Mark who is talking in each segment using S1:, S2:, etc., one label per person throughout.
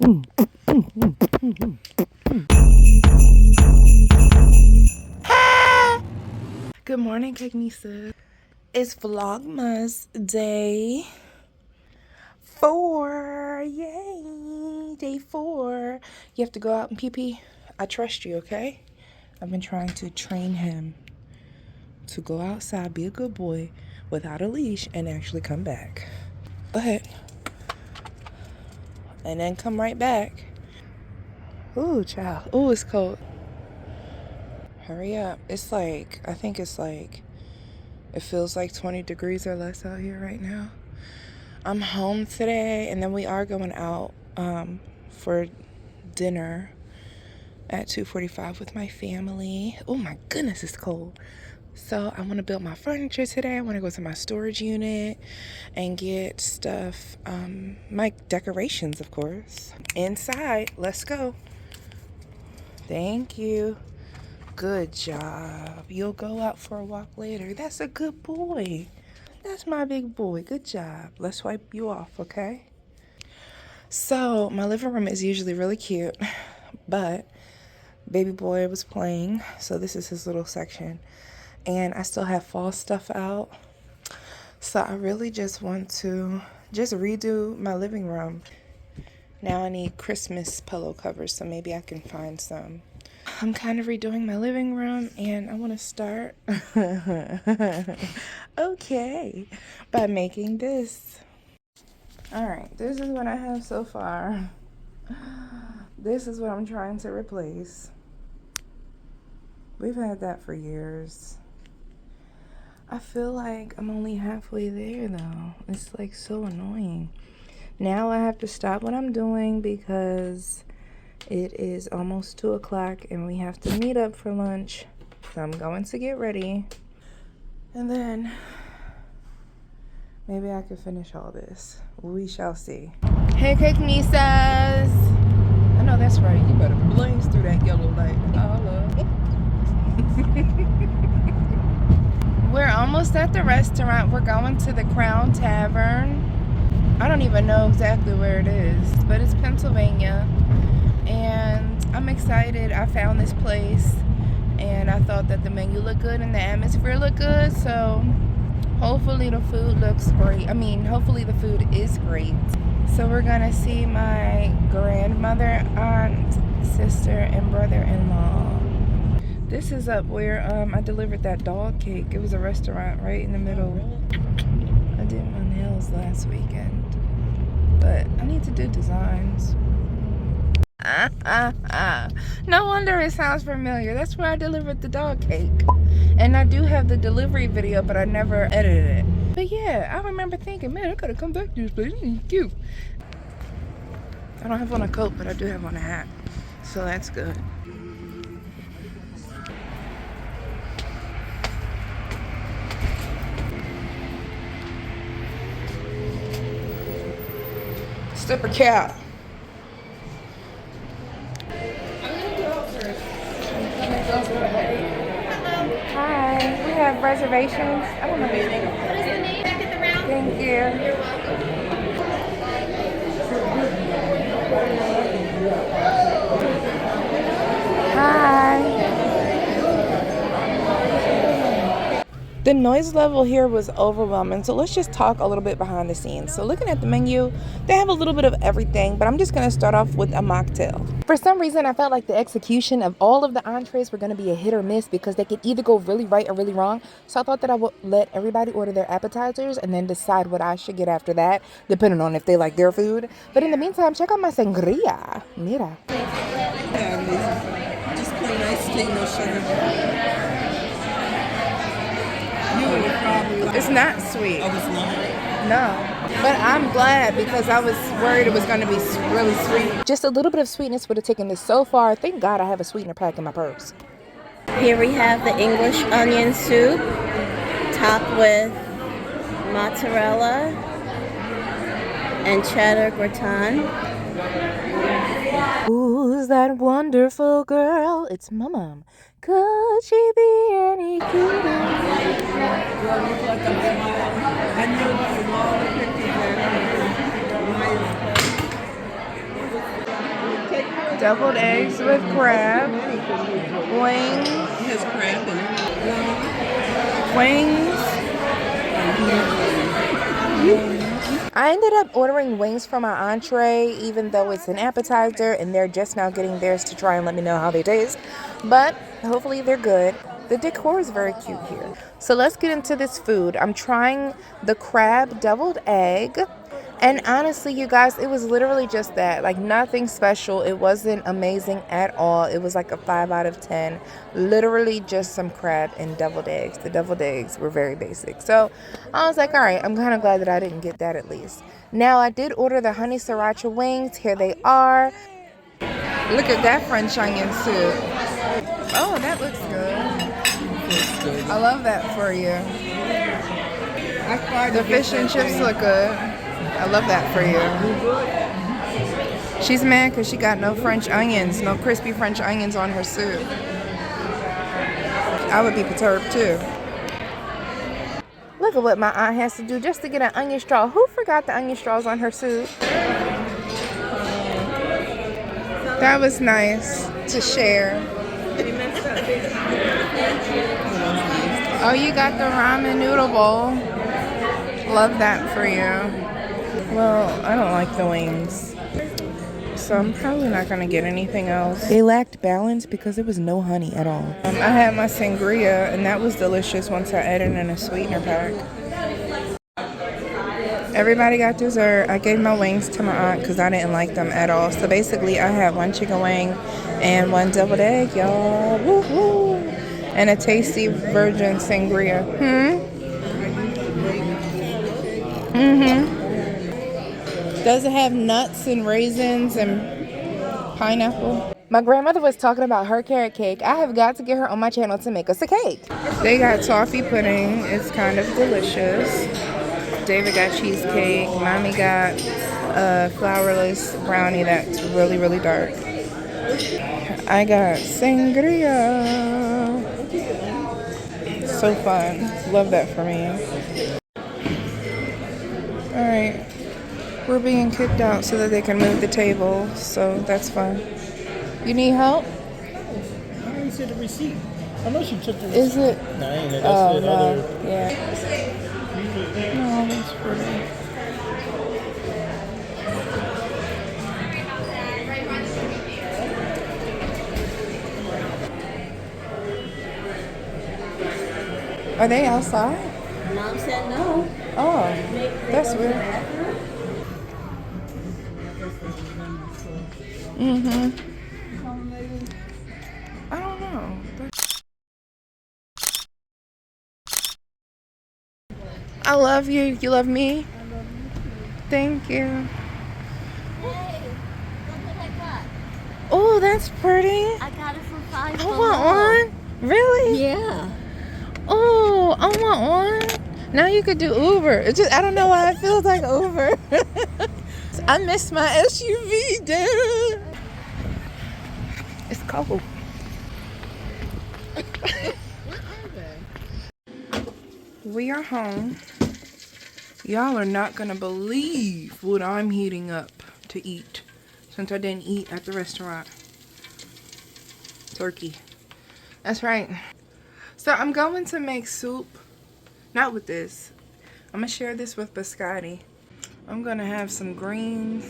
S1: Good morning, Cagnisa. It's Vlogmas day 4. Yay, day 4. You have to go out and pee-pee. I trust you, okay? I've been trying to train him to go outside, be a good boy without a leash, and actually come back. Go ahead. And then come right back. Ooh, child. Ooh, it's cold. Hurry up. It's like, I think it's like, it feels like 20 degrees or less out here right now. I'm home today, and then we are going out for dinner at 2:45 with my family. Oh my goodness, it's cold. So I want to build my furniture today. I want to go to my storage unit and get stuff, my decorations, of course. Inside, let's go. Thank you. Good job. You'll go out for a walk later. That's a good boy. That's my big boy. Good job. Let's wipe you off, okay? So my living room is usually really cute, but baby boy was playing, so this is his little section. And I still have fall stuff out. So I really just want to just redo my living room. Now I need Christmas pillow covers, so maybe I can find some. I'm kind of redoing my living room, and I want to start, okay, by making this. All right, this is what I have so far. This is what I'm trying to replace. We've had that for years. I feel like I'm only halfway there, though. It's like so annoying. Now I have to stop what I'm doing because it is almost 2 o'clock and we have to meet up for lunch. So I'm going to get ready. And then maybe I can finish all this. We shall see. Hey, Cagnisa. I know that's right. You better blaze through that yellow light. We're almost at the restaurant. We're going to the Crown Tavern. I don't even know exactly where it is, but it's Pennsylvania. And I'm excited. I found this place and I thought that the menu looked good and the atmosphere looked good, so hopefully the food looks great. I mean, hopefully the food is great. So we're gonna see my grandmother, aunt, sister, and brother-in-law. This is up where I delivered that dog cake. It was a restaurant right in the middle. I did my nails last weekend, but I need to do designs. No wonder it sounds familiar. That's where I delivered the dog cake. And I do have the delivery video, but I never edited it. But yeah, I remember thinking, man, I gotta come back to this place. It's cute. I don't have on a coat, but I do have on a hat. So that's good. Slipper cap. Hi, we have reservations. I don't know. What is the name? Back at the round. Thank you. You're welcome. Hi. The noise level here was overwhelming, so let's just talk a little bit behind the scenes. So looking at the menu, they have a little bit of everything, but I'm just going to start off with a mocktail. For some reason, I felt like the execution of all of the entrees were going to be a hit or miss because they could either go really right or really wrong. So I thought that I would let everybody order their appetizers and then decide what I should get after that, depending on if they like their food. But in the meantime, check out my sangria. Mira.
S2: Just plain iced tea, no sugar.
S1: It's not sweet.
S2: Oh, it's not?
S1: No. But I'm glad because I was worried it was going to be really sweet. Just a little bit of sweetness would have taken this so far. Thank God I have a sweetener pack in my purse.
S3: Here we have the English onion soup, topped with mozzarella and cheddar gratin.
S1: Who's that wonderful girl? It's my mom. Could she be any cuter? deviled eggs with crab, wings,
S2: It has crab in it.
S1: wings. I ended up ordering wings for my entree, even though it's an appetizer, and they're just now getting theirs to try and let me know how they taste. But hopefully they're good. The decor is very cute here. So let's get into this food. I'm trying the crab deviled egg. And honestly, you guys, it was literally just that. Like, nothing special. It wasn't amazing at all. It was like a 5 out of 10. Literally just some crab and deviled eggs. The deviled eggs were very basic. So I was like, all right, I'm kind of glad that I didn't get that at least. Now, I did order the honey sriracha wings. Here they are. Look at that French onion soup. Oh, that looks good. I love that for you. The fish and chips look good. I love that for you. She's mad because she got no French onions, no crispy French onions on her soup. I would be perturbed too. Look at what my aunt has to do just to get an onion straw. Who forgot the onion straws on her soup? That was nice to share. Oh, you got the ramen noodle bowl. Love that for you. Well, I don't like the wings, so I'm probably not going to get anything else. They lacked balance because there was no honey at all. I had my sangria, and that was delicious once I added in a sweetener pack. Everybody got dessert. I gave my wings to my aunt because I didn't like them at all. So basically, I had one chicken wing and one deviled egg, y'all. Woo-hoo. And a tasty virgin sangria. Does it have nuts and raisins and pineapple? My grandmother was talking about her carrot cake. I have got to get her on my channel to make us a cake. They got toffee pudding. It's kind of delicious. David got cheesecake. Mommy got a flourless brownie that's really, really dark. I got sangria. So fun. Love that for me. Alright. We're being kicked out so that they can move the table, so that's fun. You need help?
S4: I already said the receipt. I know she took the receipt.
S1: Is it?
S4: No, I ain't. That's
S1: Oh,
S4: it.
S1: no.
S4: Other.
S1: Yeah. No, that's pretty. Are they outside?
S3: Mom said no.
S1: Oh, that's weird. I don't know. I love you. You love me?
S3: I love you too.
S1: Thank you.
S3: Hey, look what I got.
S1: Oh, that's pretty.
S3: I got it from $5.
S1: I want one. Really?
S3: Yeah.
S1: Oh, I want one. Now you could do Uber. It's just, I don't know why it feels like Uber. I miss my SUV, dude. It's cold. We are home. Y'all are not gonna believe what I'm heating up to eat since I didn't eat at the restaurant. Turkey. That's right. So I'm going to make soup. Not with this. I'm gonna share this with biscotti. I'm gonna have some greens.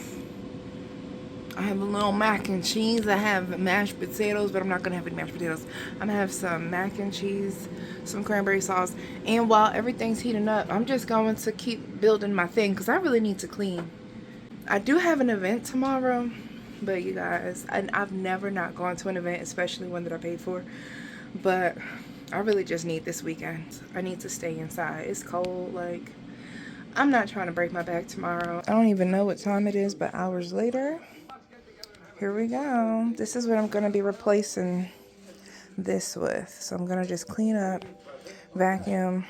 S1: I have a little mac and cheese. I have mashed potatoes, but I'm not gonna have any mashed potatoes. I'm gonna have some mac and cheese, some cranberry sauce, and while everything's heating up, I'm just going to keep building my thing because I really need to clean. I do have an event tomorrow, but you guys, I've never not gone to an event, especially one that I paid for, but I really just need this weekend. I need to stay inside. It's cold. Like, I'm not trying to break my back tomorrow. I don't even know what time it is, but hours later, here we go. This is what I'm going to be replacing this with. So I'm going to just clean up, vacuum,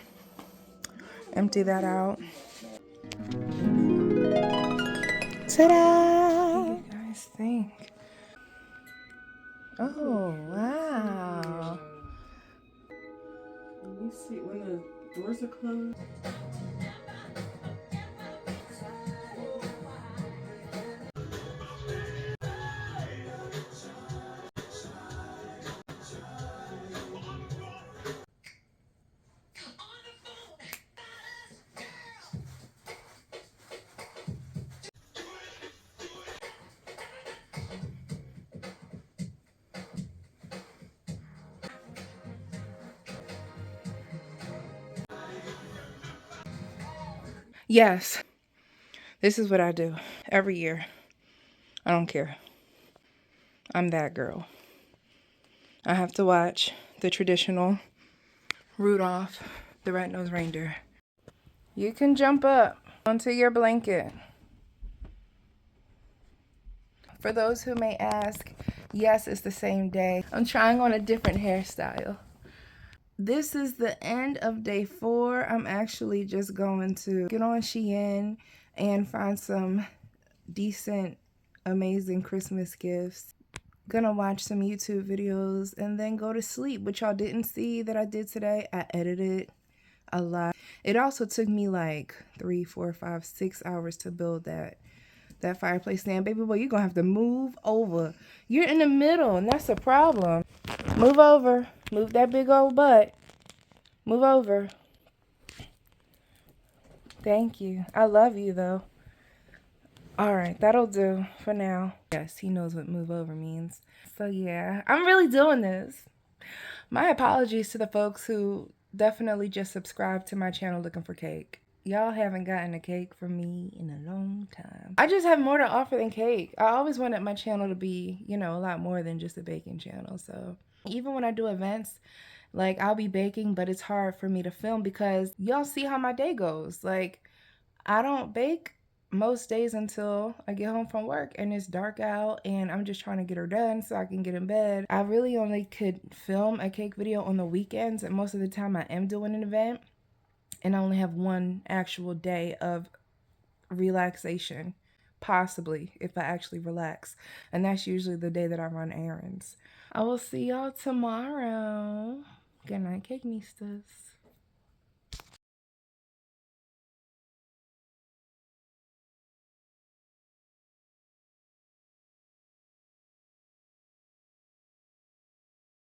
S1: empty that out. Ta-da! What do you guys think? Oh, wow.
S2: Let me see when the doors are closed.
S1: Yes, this is what I do every year. I don't care. I'm that girl. I have to watch the traditional Rudolph the Red-Nosed Reindeer. You can jump up onto your blanket. For those who may ask, yes, it's the same day. I'm trying on a different hairstyle. This is the end of day 4. I'm actually just going to get on Shein and find some decent, amazing Christmas gifts. Gonna watch some YouTube videos and then go to sleep, which y'all didn't see that I did today. I edited a lot. It also took me like 3, 4, 5, 6 hours to build that fireplace stand. Baby boy, you're gonna have to move over. You're in the middle, and that's a problem. Move over. Move that big old butt. Move over. Thank you. I love you, though. All right, that'll do for now. Yes, he knows what move over means. So, yeah, I'm really doing this. My apologies to the folks who definitely just subscribed to my channel looking for cake. Y'all haven't gotten a cake from me in a long time. I just have more to offer than cake. I always wanted my channel to be, you know, a lot more than just a baking channel. So even when I do events, like I'll be baking, but it's hard for me to film because y'all see how my day goes. Like I don't bake most days until I get home from work and it's dark out and I'm just trying to get her done so I can get in bed. I really only could film a cake video on the weekends, and most of the time I am doing an event and I only have one actual day of relaxation, possibly, if I actually relax. And that's usually the day that I run errands. I will see y'all tomorrow. Good night, Cake Mistas.